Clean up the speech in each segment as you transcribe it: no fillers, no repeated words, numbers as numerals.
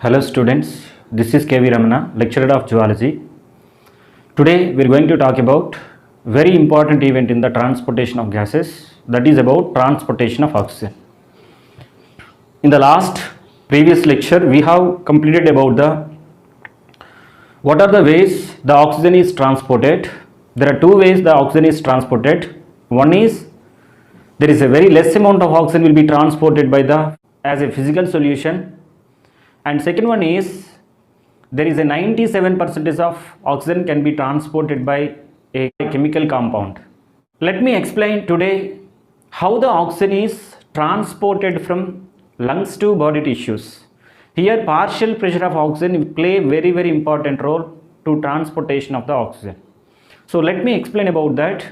Hello students, this is KV Ramana, lecturer of zoology. Today we are going to talk about very important event in the transportation of gases, that is about transportation of oxygen. In the last previous lecture we have completed about what are the ways the oxygen is transported. There are two ways the oxygen is transported. One is there is a very less amount of oxygen will be transported by the as a physical solution, and second one is there is a 97% of oxygen can be transported by a chemical compound. Let me explain today how the oxygen is transported from lungs to body tissues. Here partial pressure of oxygen will play very important role to transportation of the oxygen. So let me explain about that,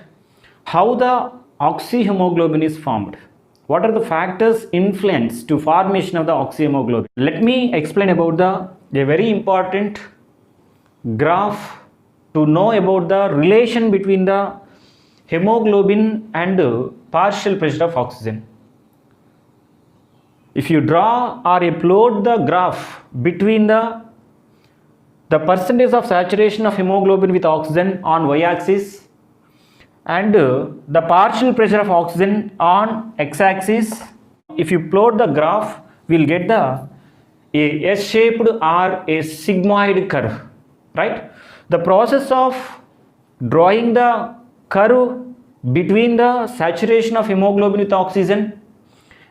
how the oxyhemoglobin is formed. What are the factors influence to formation of the oxyhemoglobin? Let me explain about a very important graph to know about the relation between the hemoglobin and partial pressure of oxygen. If you draw or upload the graph between the percentage of saturation of hemoglobin with oxygen on y-axis and the partial pressure of oxygen on x-axis, if you plot the graph, we will get a S-shaped or a sigmoid curve, right? The process of drawing the curve between the saturation of hemoglobin with oxygen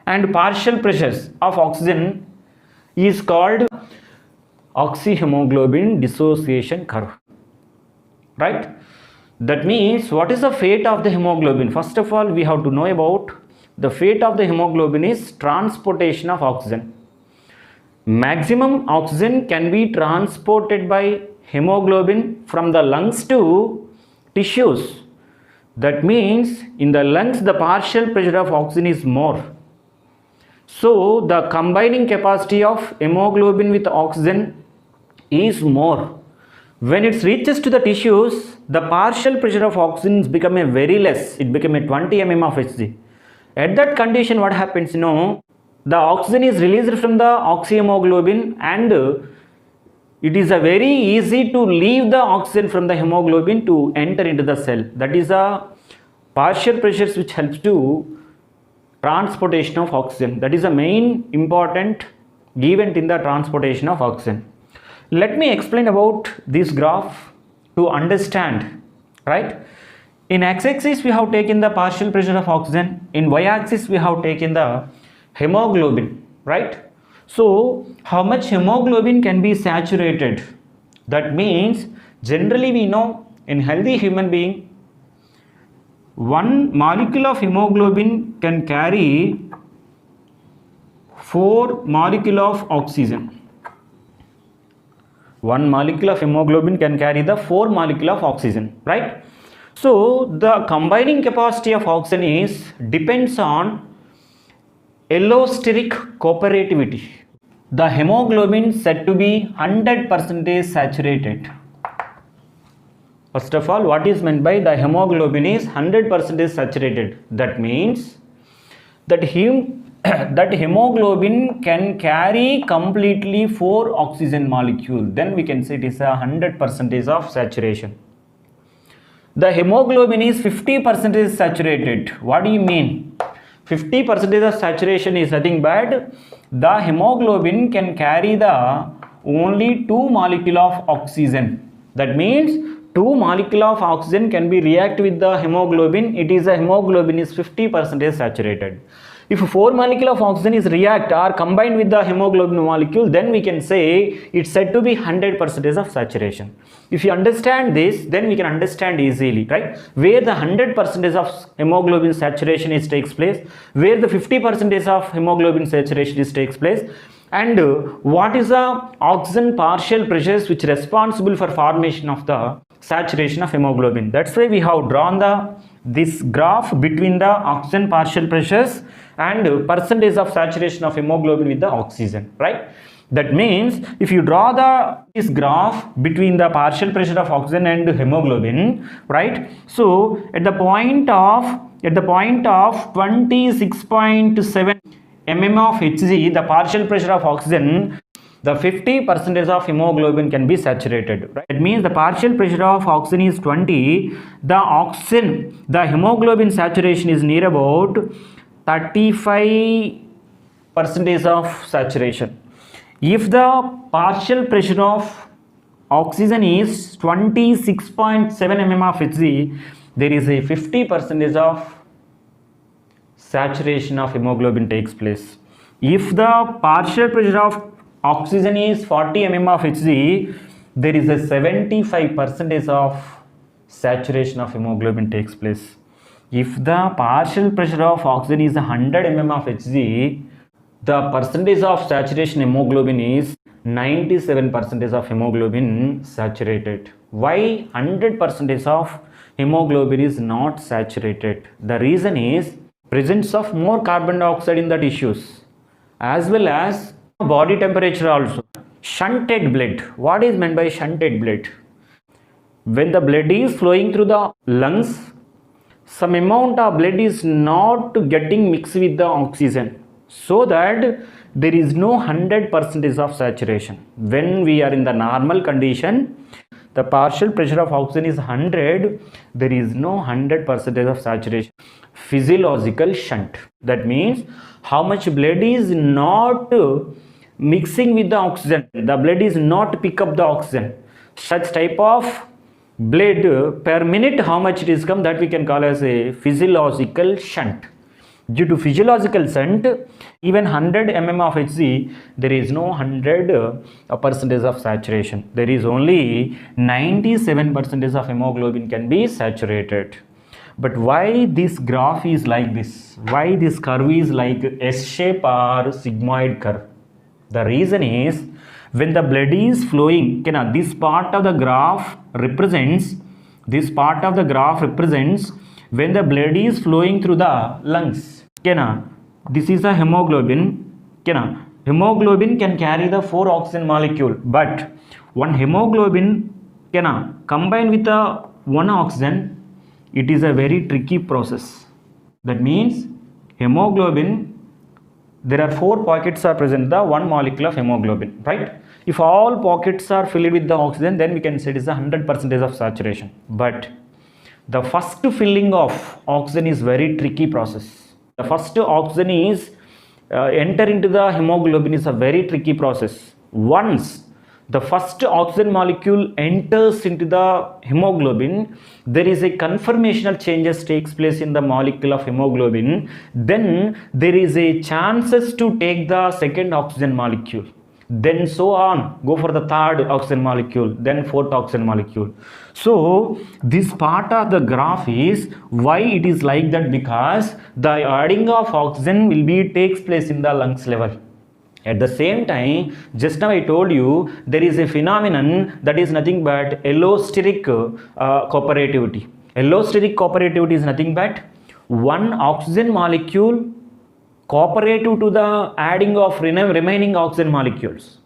and partial pressures of oxygen is called oxyhemoglobin dissociation curve, right? That means what is the fate of the hemoglobin? First of all, we have to know about the fate of the hemoglobin is transportation of oxygen. Maximum oxygen can be transported by hemoglobin from the lungs to tissues. That means in the lungs the partial pressure of oxygen is more. So the combining capacity of hemoglobin with oxygen is more. When it reaches to the tissues, the partial pressure of oxygen become a very less. It become a 20 mm of Hg. At that condition, what happens? The oxygen is released from the oxyhemoglobin, and it is a very easy to leave the oxygen from the hemoglobin to enter into the cell. That is a partial pressures which helps to transportation of oxygen. That is a main important event in the transportation of oxygen. Let me explain about this graph to understand, right? In x-axis we have taken the partial pressure of oxygen, in y-axis we have taken the hemoglobin, right? So how much hemoglobin can be saturated? That means generally we know in healthy human being 1 molecule of hemoglobin can carry 4 molecule of oxygen. 1 molecule of hemoglobin can carry the 4 molecule of oxygen, right? So the combining capacity of oxygen depends on allosteric cooperativity. The hemoglobin said to be 100% saturated. First of all, what is meant by the hemoglobin is 100% saturated? That means that hemoglobin can carry completely 4 oxygen molecule. Then we can say it is a 100% of saturation. The hemoglobin is 50% saturated. What do you mean? 50% of saturation is nothing but the hemoglobin can carry the only 2 molecule of oxygen. That means 2 molecule of oxygen can be react with the hemoglobin. It is a hemoglobin is 50% saturated. If 4 molecule of oxygen is react or combined with the hemoglobin molecule, then we can say it's said to be 100% of saturation. If you understand this, then we can understand easily, right? Where the 100% of hemoglobin saturation takes place, where the 50% of hemoglobin saturation takes place, and what is the oxygen partial pressures which responsible for formation of the saturation of hemoglobin. That's why we have drawn this graph between the oxygen partial pressures and percentage of saturation of hemoglobin with the oxygen, right? That means if you draw this graph between the partial pressure of oxygen and hemoglobin, right? So at the point of 26.7 mm of Hg, the partial pressure of oxygen the 50% of hemoglobin can be saturated, right? It means the partial pressure of oxygen is 20, the hemoglobin saturation is near about 35% of saturation. If the partial pressure of oxygen is 26.7 mm of Hg, there is a 50% of saturation of hemoglobin takes place. If the partial pressure of oxygen is 40 mm of Hg, there is a 75% of saturation of hemoglobin takes place. If the partial pressure of oxygen is 100 mm of Hg, the percentage of saturation hemoglobin is 97% of hemoglobin saturated. Why 100% of hemoglobin is not saturated? The reason is presence of more carbon dioxide in the tissues as well as body temperature also. Shunted blood. What is meant by shunted blood? When the blood is flowing through the lungs, some amount of blood is not getting mixed with the oxygen, so that there is no 100% of saturation. When we are in the normal condition, the partial pressure of oxygen is 100, there is no 100% of saturation. Physiological shunt, that means how much blood is not mixing with the oxygen, the blood is not pick up the oxygen. Such type of blood per minute, how much it is come, that we can call as a physiological shunt. Due to physiological shunt, even 100 mm of Hg, there is no 100% of saturation. There is only 97% of hemoglobin can be saturated. But why this graph is like this? Why this curve is like S shape or sigmoid curve? The reason is, when the blood is flowing, this part of the graph represents when the blood is flowing through the lungs. This is a hemoglobin. Hemoglobin can carry the 4 oxygen molecule, but one hemoglobin combine with the 1 oxygen, it is a very tricky process. That means hemoglobin, there are 4 pockets are present, the 1 molecule of hemoglobin, right? If all pockets are filled with the oxygen, then we can say it is a 100% of saturation. But the first filling of oxygen is very tricky process. The first oxygen is enter into the hemoglobin is a very tricky process. Once the first oxygen molecule enters into the hemoglobin, there is a conformational changes takes place in the molecule of hemoglobin. Then there is a chances to take the second oxygen molecule. Then so on, go for the third oxygen molecule, then fourth oxygen molecule. So this part of the graph is why it is like that, because the adding of oxygen will be takes place in the lungs level. At the same time, just now I told you there is a phenomenon that is nothing but allosteric cooperativity. Allosteric cooperativity is nothing but one oxygen molecule cooperative to the adding of remaining oxygen molecules.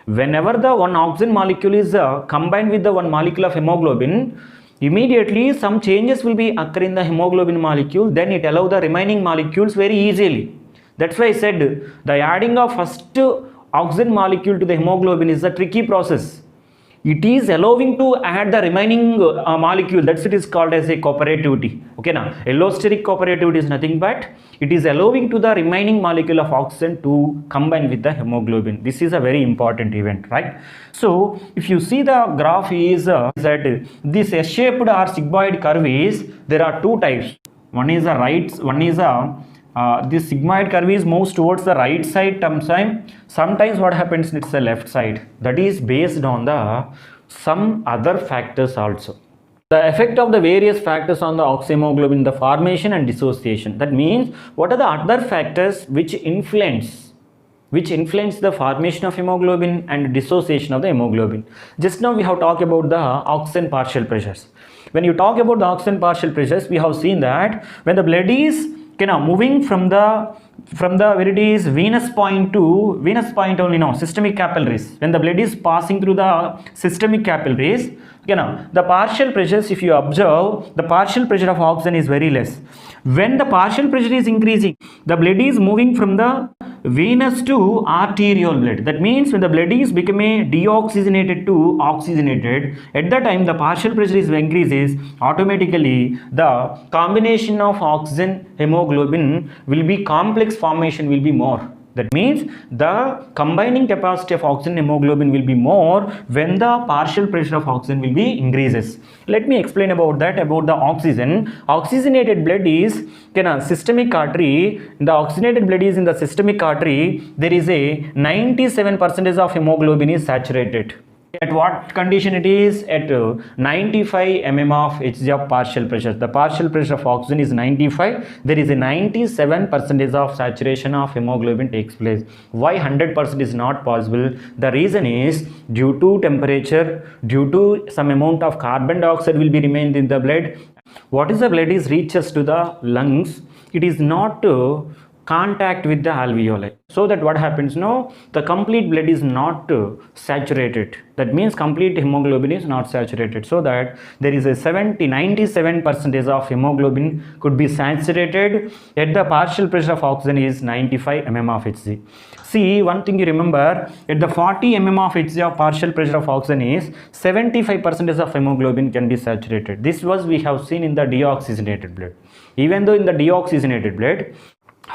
Whenever the one oxygen molecule is combined with the one molecule of hemoglobin, immediately some changes will be occur in the hemoglobin molecule, then it allows the remaining molecules very easily. That's why I said the adding of first oxygen molecule to the hemoglobin is a tricky process. It is allowing to add the remaining molecule, that's it is called as a cooperativity. Okay, now allosteric cooperativity is nothing but it is allowing to the remaining molecule of oxygen to combine with the hemoglobin. This is a very important event, right? So if you see the graph is that this S-shaped or sigmoid curve is, there are 2 types. One is a right, one is a this sigmoid curve is moves towards the right side sometimes what happens, it's the left side. That is based on the some other factors also. The effect of the various factors on the oxyhemoglobin, the formation and dissociation. That means what are the other factors which influence the formation of hemoglobin and dissociation of the hemoglobin. Just now we have talked about the oxygen partial pressures. When you talk about the oxygen partial pressures, we have seen that when the blood is moving from the from the where it is venous point to venous point only, no, systemic capillaries. When the blood is passing through the systemic capillaries, the partial pressures, if you observe, the partial pressure of oxygen is very less. When the partial pressure is increasing, the blood is moving from the venous to arterial blood. That means when the blood is becoming deoxygenated to oxygenated, at that time the partial pressure is increases, automatically the combination of oxygen hemoglobin will be complex formation will be more. That means the combining capacity of oxygen hemoglobin will be more when the partial pressure of oxygen will be increases. Let me explain about that, about the oxygen. Oxygenated blood is systemic artery. The oxygenated blood is in the systemic artery. There is a 97% of hemoglobin is saturated. At what condition it is? At 95 mm of Hg of partial pressure. The partial pressure of oxygen is 95. There is a 97% of saturation of hemoglobin takes place. Why 100% is not possible? The reason is due to temperature, due to some amount of carbon dioxide will be remained in the blood. What is the blood is reaches to the lungs? It is not contact with the alveoli, so that what happens, no, the complete blood is not saturated. That means complete hemoglobin is not saturated, so that there is a 97% of hemoglobin could be saturated at the partial pressure of oxygen is 95 mm of Hg. See, one thing you remember, at the 40 mm of Hg of partial pressure of oxygen is 75% of hemoglobin can be saturated. This was we have seen in the deoxygenated blood. Even though in the deoxygenated blood,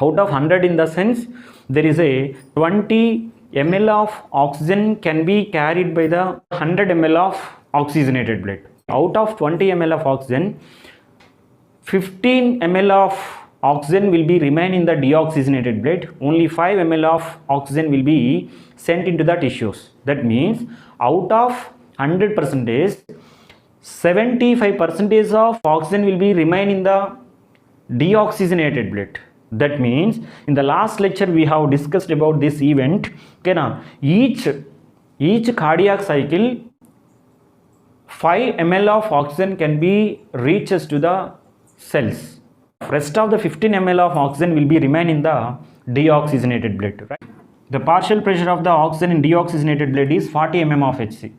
out of 100 in the sense, there is a 20 ml of oxygen can be carried by the 100 ml of oxygenated blood. Out of 20 ml of oxygen, 15 ml of oxygen will be remain in the deoxygenated blood. Only 5 ml of oxygen will be sent into the tissues. That means out of 100%, 75% of oxygen will be remain in the deoxygenated blood. That means in the last lecture we have discussed about this event. Each cardiac cycle 5 ml of oxygen can be reaches to the cells. Rest of the 15 ml of oxygen will be remain in the deoxygenated blood. Right? The partial pressure of the oxygen in deoxygenated blood is 40 mm of Hg.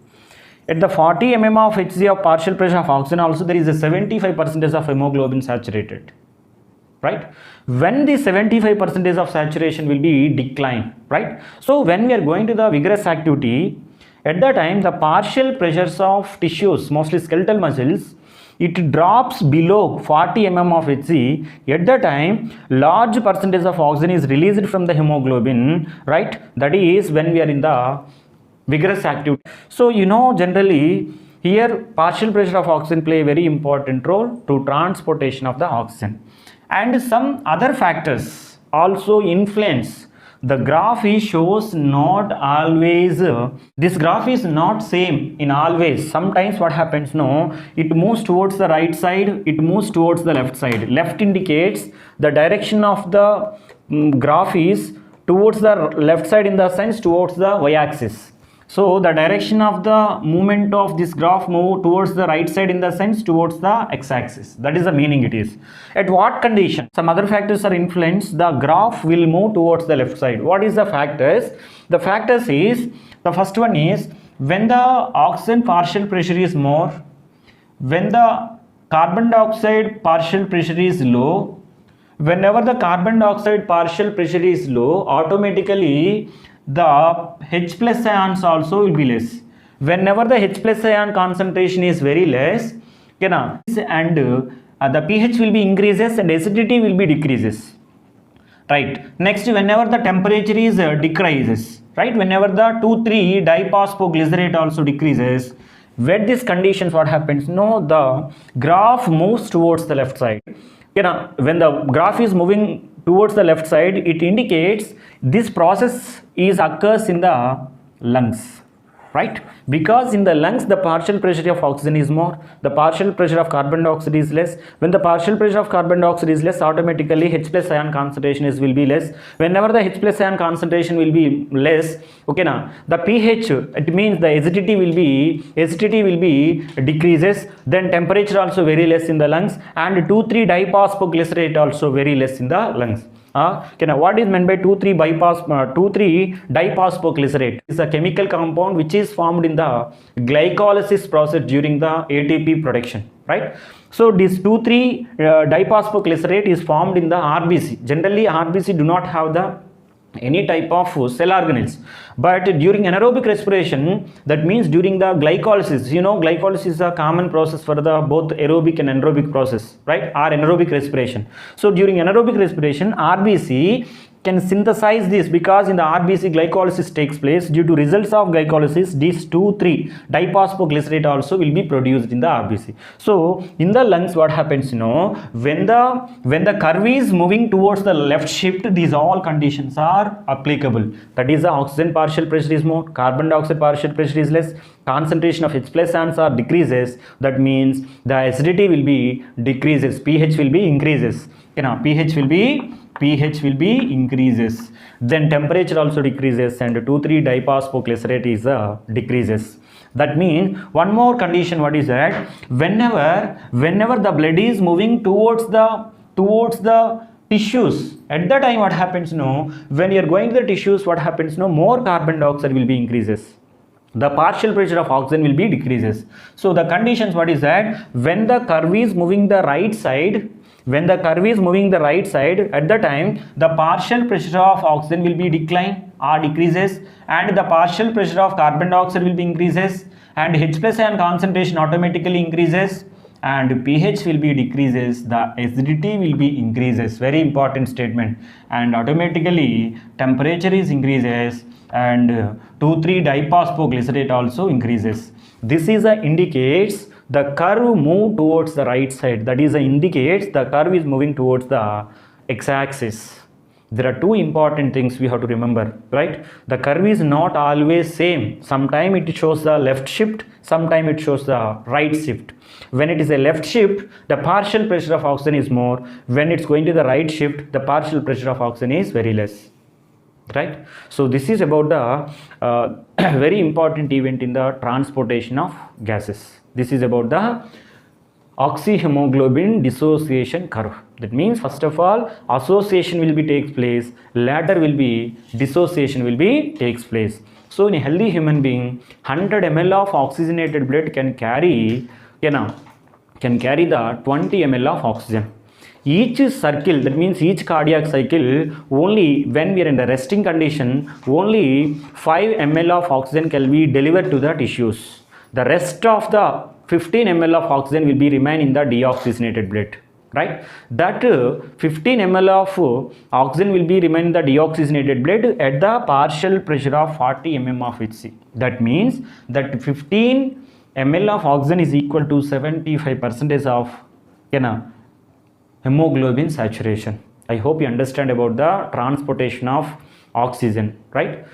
At the 40 mm of Hg of partial pressure of oxygen also there is a 75% of hemoglobin saturated. Right? When the 75% of saturation will be decline, right? So when we are going to the vigorous activity, at that time the partial pressures of tissues, mostly skeletal muscles, it drops below 40 mm of Hg. At that time large percentage of oxygen is released from the hemoglobin, right? That is when we are in the vigorous activity. So generally here partial pressure of oxygen play a very important role to transportation of the oxygen. And some other factors also influence. The graph is shows not always, this graph is not same in always. Sometimes what happens, no, it moves towards the right side, it moves towards the left side. Left indicates the direction of the graph is towards the left side in the sense towards the y-axis. So the direction of the movement of this graph move towards the right side in the sense towards the x-axis. That is the meaning it is. At what condition? Some other factors are influenced. The graph will move towards the left side. What is the factors? The factors is, the first one is when the oxygen partial pressure is more, when the carbon dioxide partial pressure is low. Whenever the carbon dioxide partial pressure is low, automatically the H plus ions also will be less. Whenever the H plus ion concentration is very less, and the pH will be increases and acidity will be decreases. Right. Next, whenever the temperature is decreases, right? Whenever the 2,3 diphosphoglycerate also decreases, with these conditions what happens? No, the graph moves towards the left side. When the graph is moving towards the left side, it indicates this process occurs in the lungs, right? Because in the lungs the partial pressure of oxygen is more, the partial pressure of carbon dioxide is less. When the partial pressure of carbon dioxide is less, automatically H plus ion concentration will be less. Whenever the H plus ion concentration will be less, the pH, it means the acidity will be decreases. Then temperature also very less in the lungs, and 2,3 diphosphoglycerate also very less in the lungs. Okay, now what is meant by 2,3-diphosphoglycerate? It's a chemical compound which is formed in the glycolysis process during the ATP production, right? So this 2,3-diphosphoglycerate is formed in the RBC. Generally, RBC do not have the any type of cell organelles, but during anaerobic respiration, that means during the glycolysis, glycolysis is a common process for the both aerobic and anaerobic process, right, or anaerobic respiration. So during anaerobic respiration, RBC can synthesize this, because in the RBC glycolysis takes place. Due to results of glycolysis, these 2,3-diphosphoglycerate also will be produced in the RBC. So in the lungs, what happens, when the curve is moving towards the left shift, these all conditions are applicable. That is, the oxygen partial pressure is more, carbon dioxide partial pressure is less, concentration of H+ ions are decreases. That means the acidity will be decreases, pH will be increases. pH will be increases, then temperature also decreases, and 2,3-diphosphoglycerate is decreases. That means one more condition, what is that, whenever the blood is moving towards the tissues, at that time what happens, when you are going to the tissues, what happens, more carbon dioxide will be increases, the partial pressure of oxygen will be decreases. So the conditions, what is that, when the curve is moving the right side, at that time the partial pressure of oxygen will be decline or decreases, and the partial pressure of carbon dioxide will be increases, and H+ ion concentration automatically increases, and pH will be decreases, the acidity will be increases, very important statement, and automatically temperature is increases, and 2,3-diphosphoglycerate also increases. This is indicates the curve move towards the right side. That is indicates the curve is moving towards the x-axis. There are two important things we have to remember, right? The curve is not always same. Sometime it shows the left shift, sometime it shows the right shift. When it is a left shift, the partial pressure of oxygen is more. When it's going to the right shift, the partial pressure of oxygen is very less, right? So this is about the very important event in the transportation of gases. This is about the oxyhemoglobin dissociation curve. That means, first of all, association will be takes place, later will be dissociation will be takes place. So in a healthy human being, 100 ml of oxygenated blood can carry the 20 ml of oxygen. Each circle, that means each cardiac cycle, only when we are in the resting condition, only 5 ml of oxygen can be delivered to the tissues. The rest of the 15 ml of oxygen will be remain in the deoxygenated blood, right? That 15 ml of oxygen will be remain in the deoxygenated blood at the partial pressure of 40 mm of Hg. That means that 15 ml of oxygen is equal to 75% of hemoglobin saturation. I hope you understand about the transportation of oxygen, right?